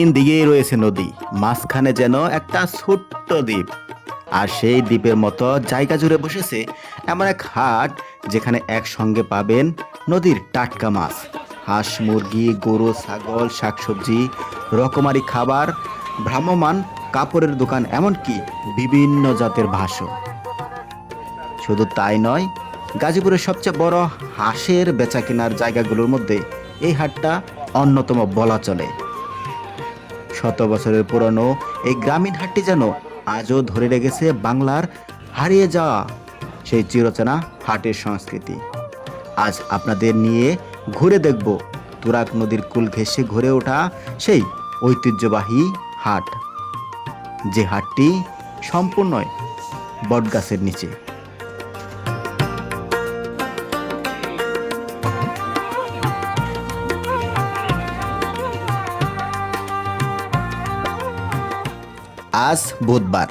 তিন দিকেই রয়েছে নদী, মাঝখানে যেন একটা ছোট্ট দ্বীপ। আর সেই দ্বীপের মতো জায়গা জুড়ে বসেছে এমন এক হাট, যেখানে একসঙ্গে পাবেন নদীর টাটকা মাছ, হাঁস মুরগি, গরু ছাগল, শাকসবজি, রকমারি খাবার, ভ্রাম্যমান কাপড়ের দোকান, এমনকি বিভিন্ন জাতের ভাসো। শুধু তাই নয়, গাজীপুরের সবচেয়ে বড় হাঁসের বেচা কেনার জায়গাগুলোর মধ্যে এই হাটটা অন্যতম বলা চলে। শত বছরের পুরনো এই গ্রামীণ হাটটি যেন আজও ধরে রেখেছে বাংলার হারিয়ে যাওয়া সেই চিরচেনা হাটের সংস্কৃতি। আজ আপনাদের নিয়ে ঘুরে দেখব তুরাগ নদীর কূল ঘেঁষে ঘুরে ওঠা সেই ঐতিহ্যবাহী হাট, যে হাটটি সম্পূর্ণ বটগাছের নিচে। আজ বুধবার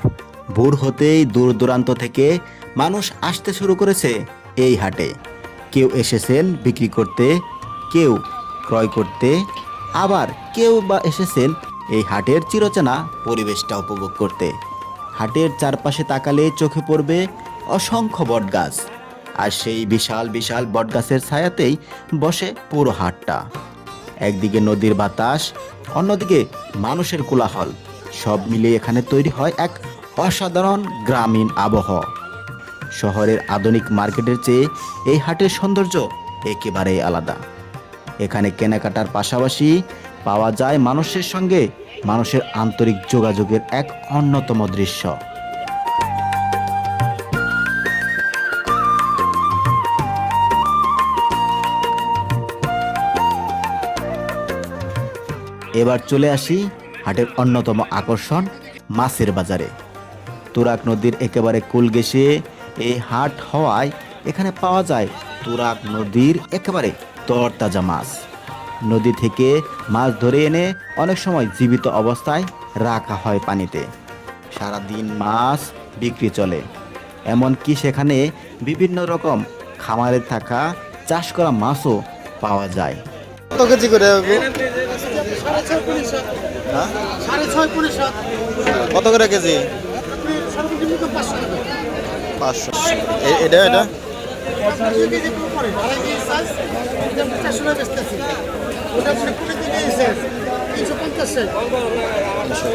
ভোর হতেই দূর দূরান্ত থেকে মানুষ আসতে শুরু করেছে এই হাটে। কেউ এসেছেন বিক্রি করতে, কেউ ক্রয় করতে, আবার কেউ বা এসেছেন এই হাটের চিরচেনা পরিবেশটা উপভোগ করতে। হাটের চারপাশে তাকালে চোখে পড়বে অসংখ্য বটগাছ, আর সেই বিশাল বিশাল বটগাছের ছায়াতেই বসে পুরো হাটটা। একদিকে নদীর বাতাস, অন্যদিকে মানুষের কোলাহল, সব মিলিয়ে এখানে তৈরি হয় এক অসাধারণ গ্রামীণ আবহাওয়া। শহরের আধুনিক মার্কেটের চেয়ে এই হাটের সৌন্দর্য একেবারেই আলাদা। এখানে কেনাকাটার পাশাপাশি পাওয়া যায় মানুষের সঙ্গে মানুষের আন্তরিক যোগাযোগের এক অন্যতম দৃশ্য। এবার চলে আসি হাটের অন্যতম আকর্ষণ মাছের বাজারে। তুরাগ নদীর একেবারে কূল ঘেঁষে এই হাট হওয়ায় এখানে পাওয়া যায় তুরাগ নদীর একেবারে তরতাজা মাছ। নদী থেকে মাছ ধরে এনে অনেক সময় জীবিত অবস্থায় রাখা হয় পানিতে। সারাদিন মাছ বিক্রি চলে, এমনকি সেখানে বিভিন্ন রকম খামারে থাকা চাষ করা মাছও পাওয়া যায়। কত কেজি করে হবে? হ্যাঁ? কত করে কেজি? 500। এটা এটা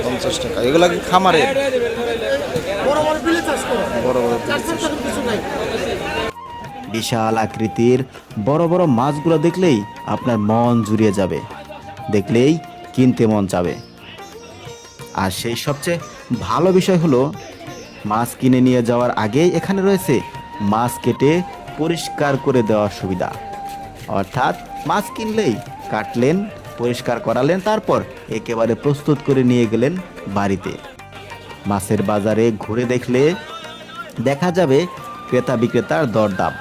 350 টাকা। এগুলা কি খামারে? বড় বড় বিশাল আকৃতির বড় বড় মাছগুলো দেখলেই আপনার মন জুড়িয়ে যাবে, দেখলেই কিনতে মন চাবে। আর সেই সবচেয়ে ভালো বিষয় হলো, মাছ কিনে নিয়ে যাওয়ার আগেই এখানে রয়েছে মাছ কেটে পরিষ্কার করে দেওয়ার সুবিধা। অর্থাৎ মাছ কিনলেই কাটলেন, পরিষ্কার করালেন, তারপর একেবারে প্রস্তুত করে নিয়ে গেলেন বাড়িতে। মাছের বাজারে ঘুরে দেখলে দেখা যাবে ক্রেতা বিক্রেতার দরদাম,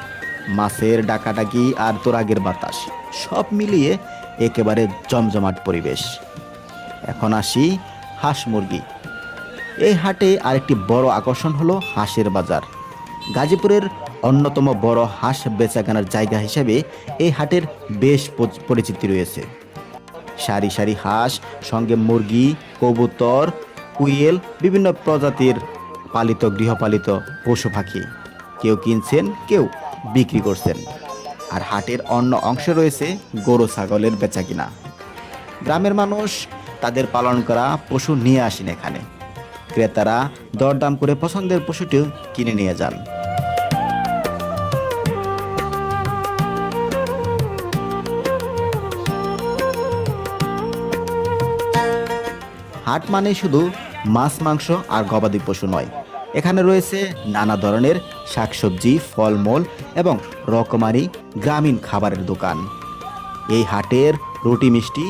মাছের ডাকাডাকি আর তোরাগের বাতাস, সব মিলিয়ে একেবারে জমজমাট পরিবেশ। এখন আসি হাঁস মুরগি। এই হাটে আরেকটি বড় আকর্ষণ হলো হাঁসের বাজার। গাজীপুরের অন্যতম বড় হাঁস বেচাকেনার জায়গা হিসেবে এই হাটের বেশ পরিচিতি রয়েছে। সারি সারি হাঁস, সঙ্গে মুরগি, কবুতর, কুইল, বিভিন্ন প্রজাতির পালিত গৃহপালিত পশু পাখি। কেউ কিনছেন, কেউ বিক্রি করছেন। আর হাটের অন্য অংশে রয়েছে গরু ছাগলের বেচাকিনা। গ্রামের মানুষ তাদের পালন করা পশু নিয়ে আসেন এখানে। ক্রেতারা দরদাম করে পছন্দের পশুটিও কিনে নিয়ে যান। হাট মানে শুধু মাছ, মাংস আর গবাদি পশু নয়, এখানে রয়েছে নানা ধরনের শাকসবজি, ফলমূল এবং রকমারি গ্রামীণ খাবারের দোকান। এই হাটের রুটি মিষ্টি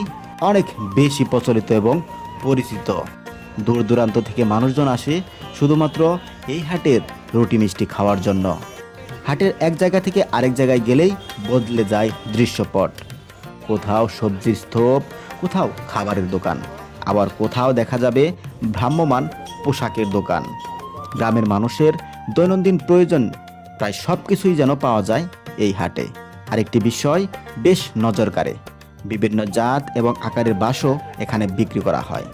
অনেক বেশি প্রচলিত এবং পরিচিত। দূর দূরান্ত থেকে মানুষজন আসে শুধুমাত্র এই হাটের রুটি মিষ্টি খাওয়ার জন্য। হাটের এক জায়গা থেকে আরেক জায়গায় গেলেই বদলে যায় দৃশ্যপট। কোথাও সবজির স্তূপ, কোথাও খাবারের দোকান, আবার কোথাও দেখা যাবে ভ্রাম্যমান পোশাকের দোকান। গ্রামের মানুষের দৈনন্দিন প্রয়োজন প্রায় সব কিছুই যেন পাওয়া যায় এই হাটে। আরেকটি বিষয় বেশ নজর কাড়ে, বিভিন্ন জাত এবং আকারের বাঁশও এখানে বিক্রি করা হয়।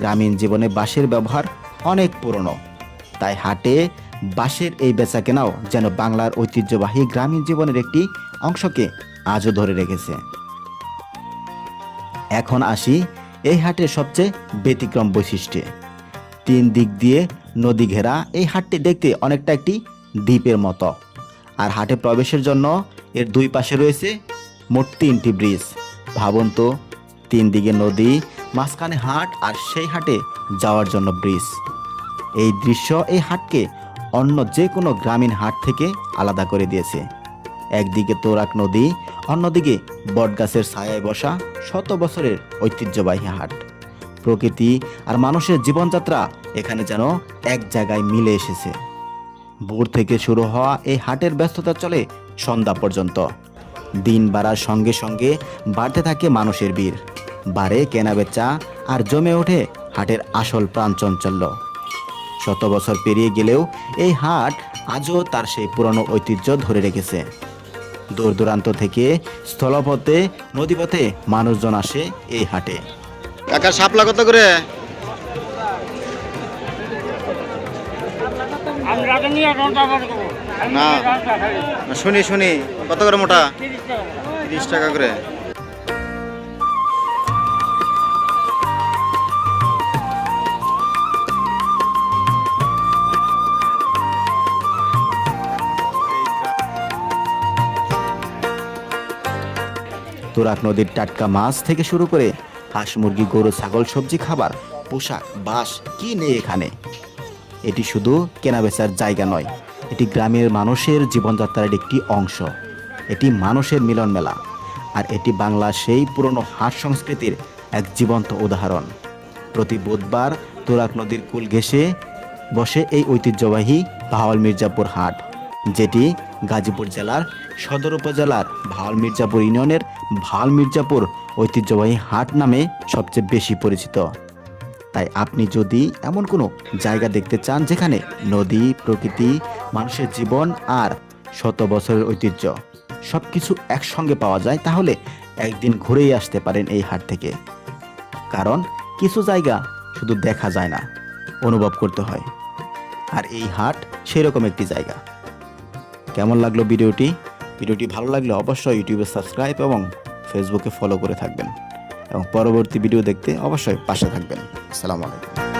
গ্রামীণ জীবনে বাঁশের ব্যবহার অনেক পুরনো, তাই হাটে বাঁশের এই বেচাকেনাও যেন বাংলার ঐতিহ্যবাহী গ্রামীণ জীবনের একটি অংশকে আজও ধরে রেখেছে। এখন আসি এই হাটের সবচেয়ে ব্যতিক্রম বৈশিষ্ট্যে। 3 দিক দিয়ে নদী ঘেরা এই হাটটি দেখতে অনেকটা একটি দ্বীপের মতো। আর হাটে প্রবেশের জন্য এর 2 পাশে রয়েছে মোট 3টি ব্রিজ। ভাবুন তো, 3 দিকে নদী, মাঝখানে হাট, আর সেই হাটে যাওয়ার জন্য ব্রিজ। এই দৃশ্য এই হাটকে অন্য যে কোনো গ্রামীণ হাট থেকে আলাদা করে দিয়েছে। একদিকে তোরাক নদী, অন্যদিকে বটগাছের ছায়ায় বসা শত বছরের ঐতিহ্যবাহী হাট। প্রকৃতি আর মানুষের জীবনযাত্রা এখানে যেন এক জায়গায় মিলে এসেছে। ভোর থেকে শুরু হওয়া এই হাটের ব্যস্ততা চলে সন্ধ্যা পর্যন্ত। দিন বাড়ার সঙ্গে সঙ্গে বাড়তে থাকে মানুষের ভিড়, বাড়ে কেনাবেচা, আর জমে ওঠে হাটের আসল প্রাণচাঞ্চল্য। শত বছর পেরিয়ে গেলেও এই হাট আজও তার সেই পুরনো ঐতিহ্য ধরে রেখেছে। দূর দূরান্ত থেকে স্থলপথে, নদীপথে মানুষজন আসে এই হাটে। কাকা শাপলা কত করে? না শুনি শুনি, কত করে মোটা? 30 টাকা করে। তুরাগ নদীর টাটকা মাছ থেকে শুরু করে হাঁস, মুরগি, গরু, ছাগল, সবজি, খাবার, পোশাক, বাস, কি নেই এখানে। এটি শুধু কেনাবেচার জায়গা নয়, এটি গ্রামের মানুষের জীবনযাত্রার একটি অংশ। এটি মানুষের মিলন মেলা, আর এটি বাংলার সেই পুরনো হাট সংস্কৃতির এক জীবন্ত উদাহরণ। প্রতি বুধবার তুরাগ নদীর কূল ঘেঁষে বসে এই ঐতিহ্যবাহী ভাওয়াল মির্জাপুর হাট, যেটি গাজীপুর জেলার সদর উপজেলার ভাওয়াল মির্জাপুর ইউনিয়নের ভাওয়াল মির্জাপুর ঐতিহ্যবাহী হাট নামে সবচেয়ে বেশি পরিচিত। তাই আপনি যদি এমন কোনো জায়গা দেখতে চান যেখানে নদী, প্রকৃতি, মানুষের জীবন আর শত বছরের ঐতিহ্য সব কিছু একসঙ্গে পাওয়া যায়, তাহলে একদিন ঘুরেই আসতে পারেন এই হাট থেকে। কারণ কিছু জায়গা শুধু দেখা যায় না, অনুভব করতে হয়। আর এই হাট সেরকম একটি জায়গা। কেমন লাগলো ভিডিওটি? ভিডিওটি ভালো লাগলে অবশ্যই ইউটিউবে সাবস্ক্রাইব এবং ফেসবুকে ফলো করে থাকবেন, এবং পরবর্তী ভিডিও দেখতে অবশ্যই পাশে থাকবেন। আসসালামু আলাইকুম।